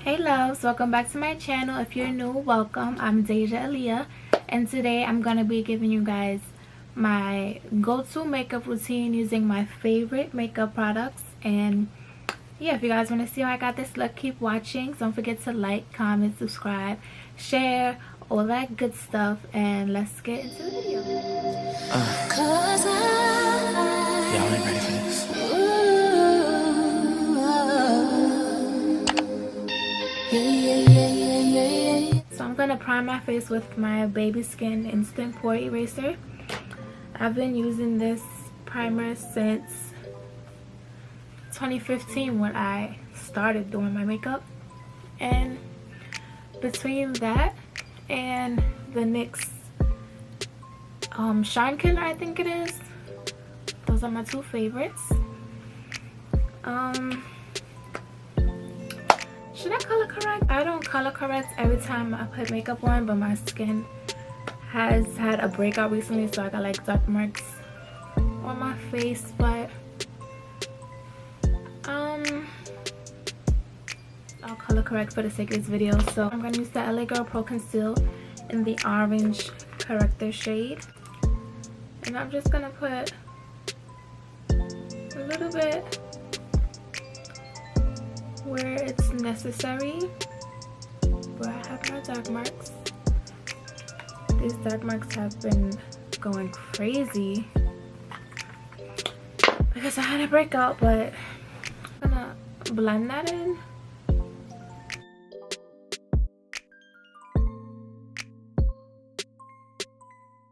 Hey loves, welcome back to my channel. If you're new, welcome. I'm Deja Aaliyah, and today I'm gonna be giving you guys my go-to makeup routine using my favorite makeup products. And yeah, if you guys want to see how I got this look, keep watching. Don't forget to like, comment, subscribe, share, all that good stuff, and let's get into the video. Y'all ain't ready for this. So I'm gonna prime my face with my Baby Skin Instant Pore Eraser. I've been using this primer since 2015 when I started doing my makeup, and between that and the NYX Shine Killer, I think it is, those are my two favorites. Should I color correct? I don't color correct every time I put makeup on, but my skin has had a breakout recently, so I got like dark marks on my face. But I'll color correct for the sake of this video. So I'm gonna use the LA Girl Pro Conceal in the orange corrector shade, and I'm just gonna put a little bit where it's necessary, where I have my dark marks. These dark marks have been going crazy because I had a breakout, but I'm gonna blend that in.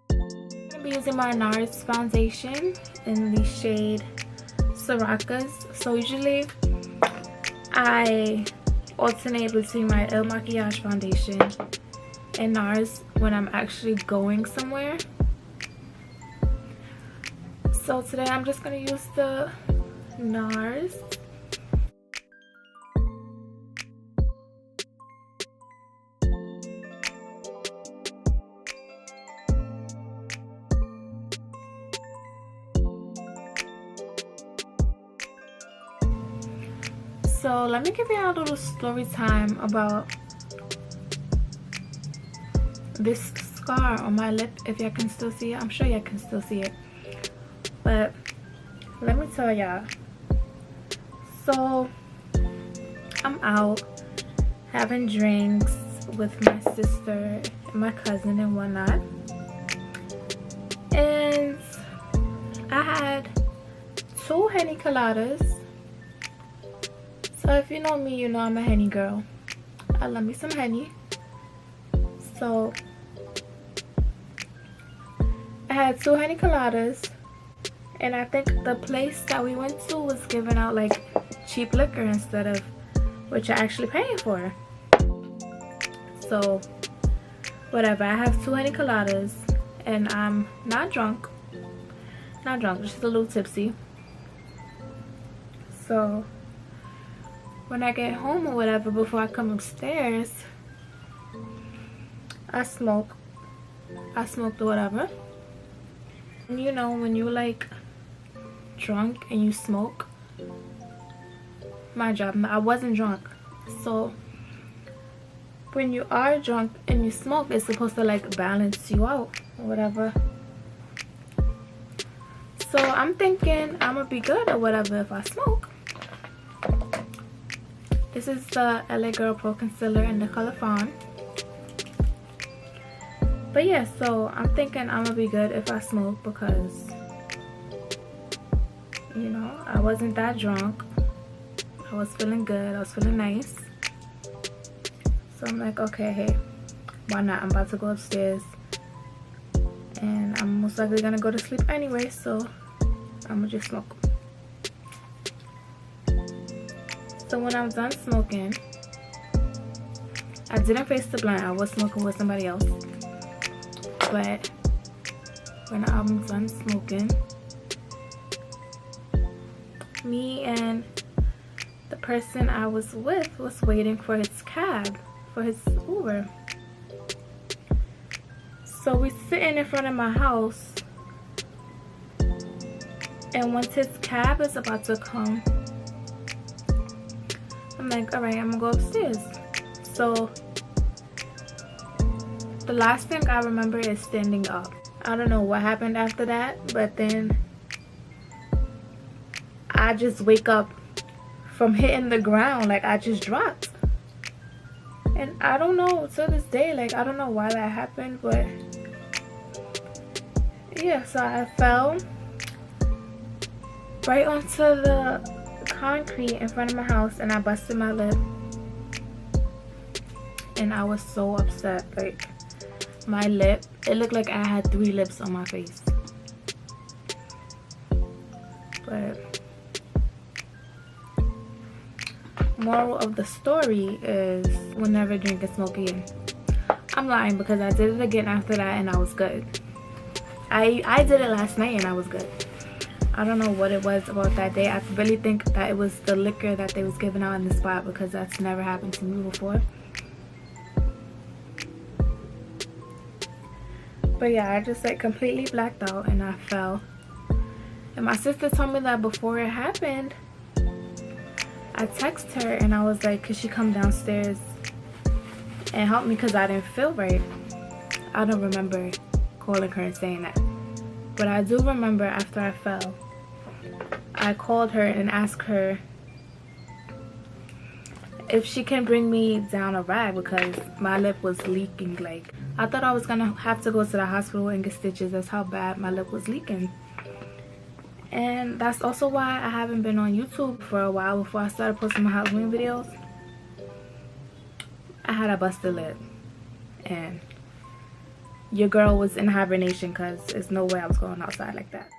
I'm gonna be using my NARS foundation in the shade Sirakas. So usually I alternate between my El Makiage foundation and NARS when I'm actually going somewhere. So today I'm just going to use the NARS. So let me give you a little story time about this scar on my lip. If y'all can still see it, I'm sure y'all can still see it, but let me tell y'all. So I'm out having drinks with my sister and my cousin and whatnot, and I had 2 Henny Coladas. So if you know me, you know I'm a Henny girl. I love me some Henny. So I had 2 Henny Coladas, and I think the place that we went to was giving out like cheap liquor instead of what you're actually paying for. So whatever, I have 2 Henny Coladas and I'm not drunk, just a little tipsy. So when I get home or whatever, before I come upstairs, I smoked or whatever. And you know, when you like drunk and you smoke, my job, I wasn't drunk. So when you are drunk and you smoke, it's supposed to like balance you out or whatever. So I'm thinking I'm gonna be good or whatever if I smoke. This is the LA Girl Pro Concealer in the color Fawn. But yeah, so I'm thinking I'm gonna be good if I smoke because, you know, I wasn't that drunk. I was feeling good. I was feeling nice. So I'm like, okay, hey, why not? I'm about to go upstairs and I'm most likely gonna go to sleep anyway, so I'm gonna just smoke. So when I'm done smoking, I didn't face the blunt. I was smoking with somebody else. But when I'm done smoking, me and the person I was with was waiting for his cab, for his Uber. So we're sitting in front of my house, and once his cab is about to come, I'm like, all right, I'm gonna go upstairs. So the last thing I remember is standing up. I don't know what happened after that, but then I just wake up from hitting the ground. Like, I just dropped. And I don't know to this day, like, I don't know why that happened, but yeah, so I fell right onto the concrete in front of my house and I busted my lip. And I was so upset. Like, my lip, it looked like I had 3 lips on my face. But moral of the story is, we'll never drink and smoke again. I'm lying, because I did it again after that and I was good. I did it last night and I was good. I don't know what it was about that day. I really think that it was the liquor that they was giving out in the spot, because that's never happened to me before. But yeah, I just like completely blacked out and I fell. And my sister told me that before it happened, I texted her and I was like, could she come downstairs and help me, because I didn't feel right. I don't remember calling her and saying that. But I do remember after I fell, I called her and asked her if she can bring me down a rag, because my lip was leaking. Like, I thought I was gonna have to go to the hospital and get stitches. That's how bad my lip was leaking. And that's also why I haven't been on YouTube for a while. Before I started posting my Halloween videos, I had a busted lip and your girl was in hibernation, because there's no way I was going outside like that.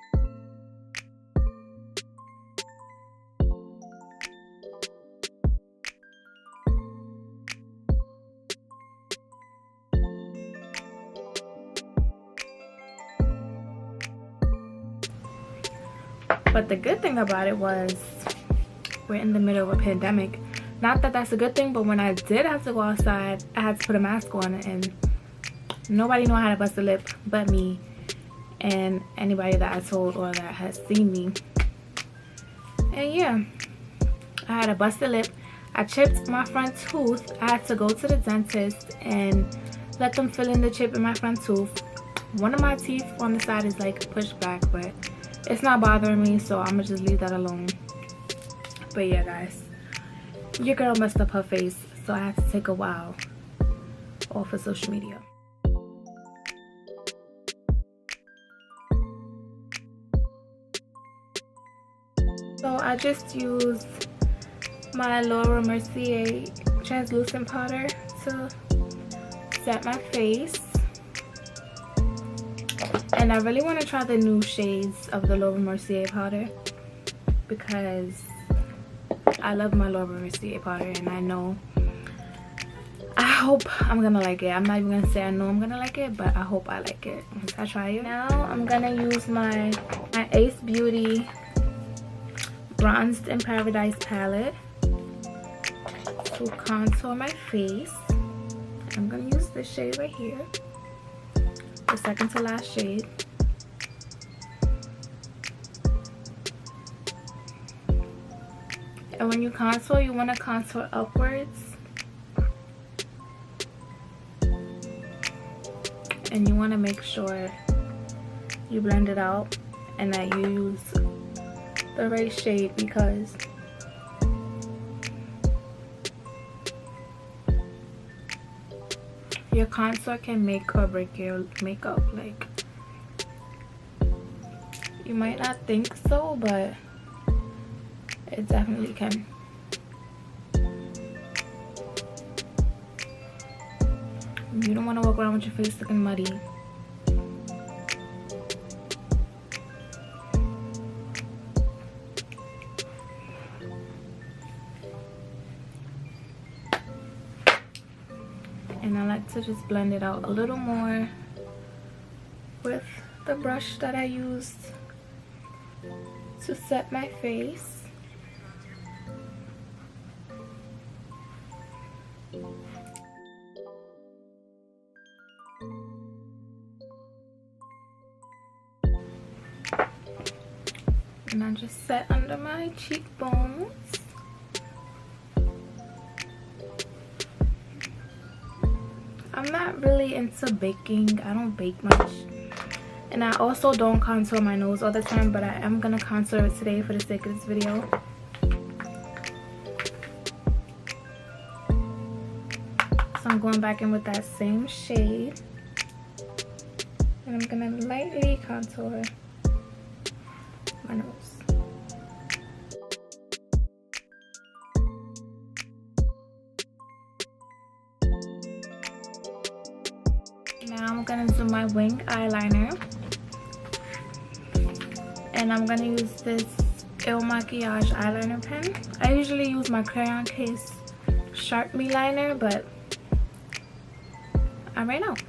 But the good thing about it was, we're in the middle of a pandemic. Not that that's a good thing, but when I did have to go outside, I had to put a mask on, and nobody knew I had a busted lip but me and anybody that I told or that has seen me. And yeah, I had a busted lip. I chipped my front tooth. I had to go to the dentist and let them fill in the chip in my front tooth. One of my teeth on the side is like pushed back, but it's not bothering me, so I'm gonna just leave that alone. But yeah, guys, your girl messed up her face, so I had to take a while off of social media. So I just used my Laura Mercier translucent powder to set my face. And I really want to try the new shades of the Laura Mercier powder, because I love my Laura Mercier powder, and I hope I'm gonna like it. I'm not even gonna say I know I'm gonna like it, but I hope I like it once I try it. Now I'm gonna use my Ace Beauty Bronzed in Paradise palette to contour my face. I'm gonna use this shade right here, the second to last shade. And when you contour, you want to contour upwards, and you want to make sure you blend it out and that you use the right shade, because your contour can make or break your makeup. Like, you might not think so, but it definitely can. You don't want to walk around with your face looking muddy. And I like to just blend it out a little more with the brush that I used to set my face. And I just set under my cheekbones. I'm not really into baking. I don't bake much. And I also don't contour my nose all the time, but I am gonna contour it today for the sake of this video. So I'm going back in with that same shade. And I'm gonna lightly contour my nose. Now I'm gonna do my wing eyeliner. And I'm gonna use this Il Makiage eyeliner pen. I usually use my crayon case Sharpie liner, but I ran out.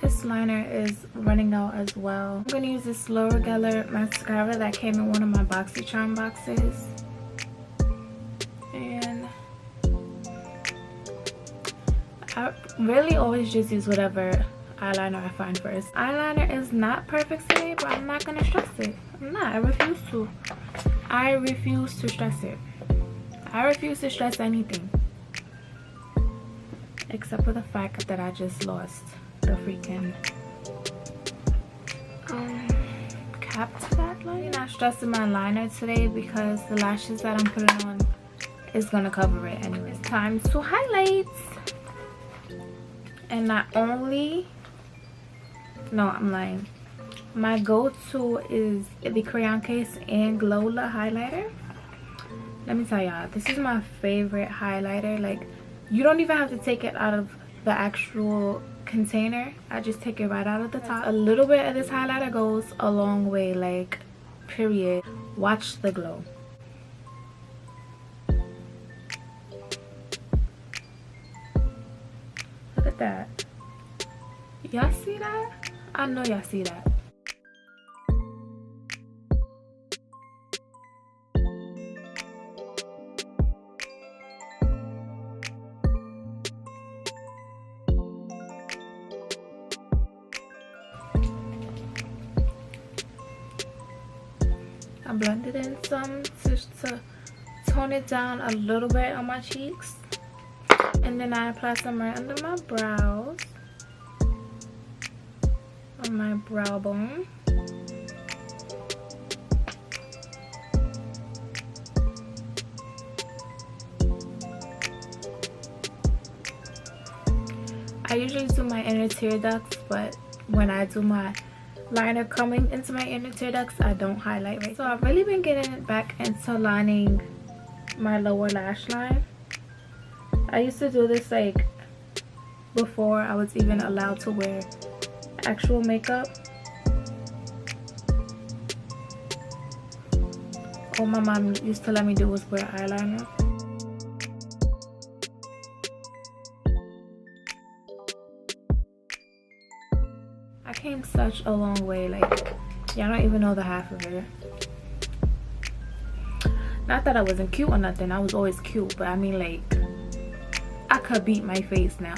This liner is running out as well. I'm gonna use this Laura Geller mascara that came in one of my BoxyCharm boxes. And I really always just use whatever eyeliner I find first. Eyeliner is not perfect today, but I'm not gonna stress it. I'm not. I refuse to. I refuse to stress it. I refuse to stress anything. Except for the fact that I just lost the freaking cap to that line. I'm not stressing my liner today because the lashes that I'm putting on is gonna cover it anyway. It's time to highlight. And not only, no, I'm lying, my go-to is the crayon case and Glola highlighter. Let me tell y'all, this is my favorite highlighter. Like, you don't even have to take it out of the actual container. I just take it right out of the top. A little bit of this highlighter goes a long way, like, period. Watch the glow. Look at that. Y'all see that? I know y'all see that. I blended in some to tone it down a little bit on my cheeks. And then I apply some right under my brows. On my brow bone. I usually do my inner tear ducts, but when I do my liner coming into my inner tear ducts, I don't highlight right. So I've really been getting back into lining my lower lash line. I used to do this like before I was even allowed to wear actual makeup. All my mom used to let me do was wear eyeliner. I came such a long way, like, y'all don't even know the half of it. Not that I wasn't cute or nothing, I was always cute, but I mean, like, I could beat my face now.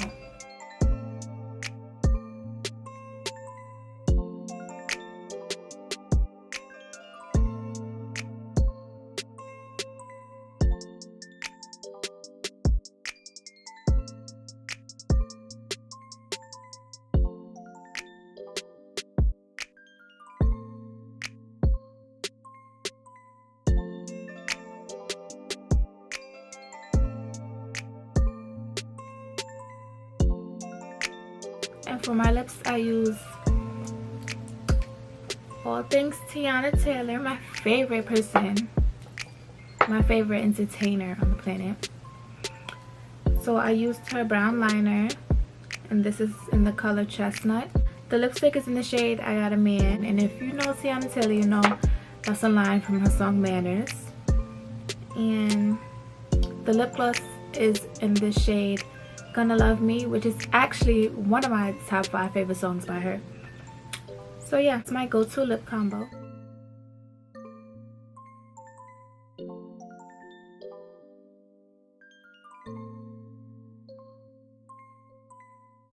And for my lips, I use All thanks Tiana Taylor, my favorite person, my favorite entertainer on the planet. So I used her brown liner, and this is in the color Chestnut. The lipstick is in the shade I Got a Man, and if you know Tiana Taylor, you know that's a line from her song Manners. And the lip gloss is in the shade Gonna Love Me, which is actually one of my top 5 favorite songs by her. So yeah, it's my go-to lip combo.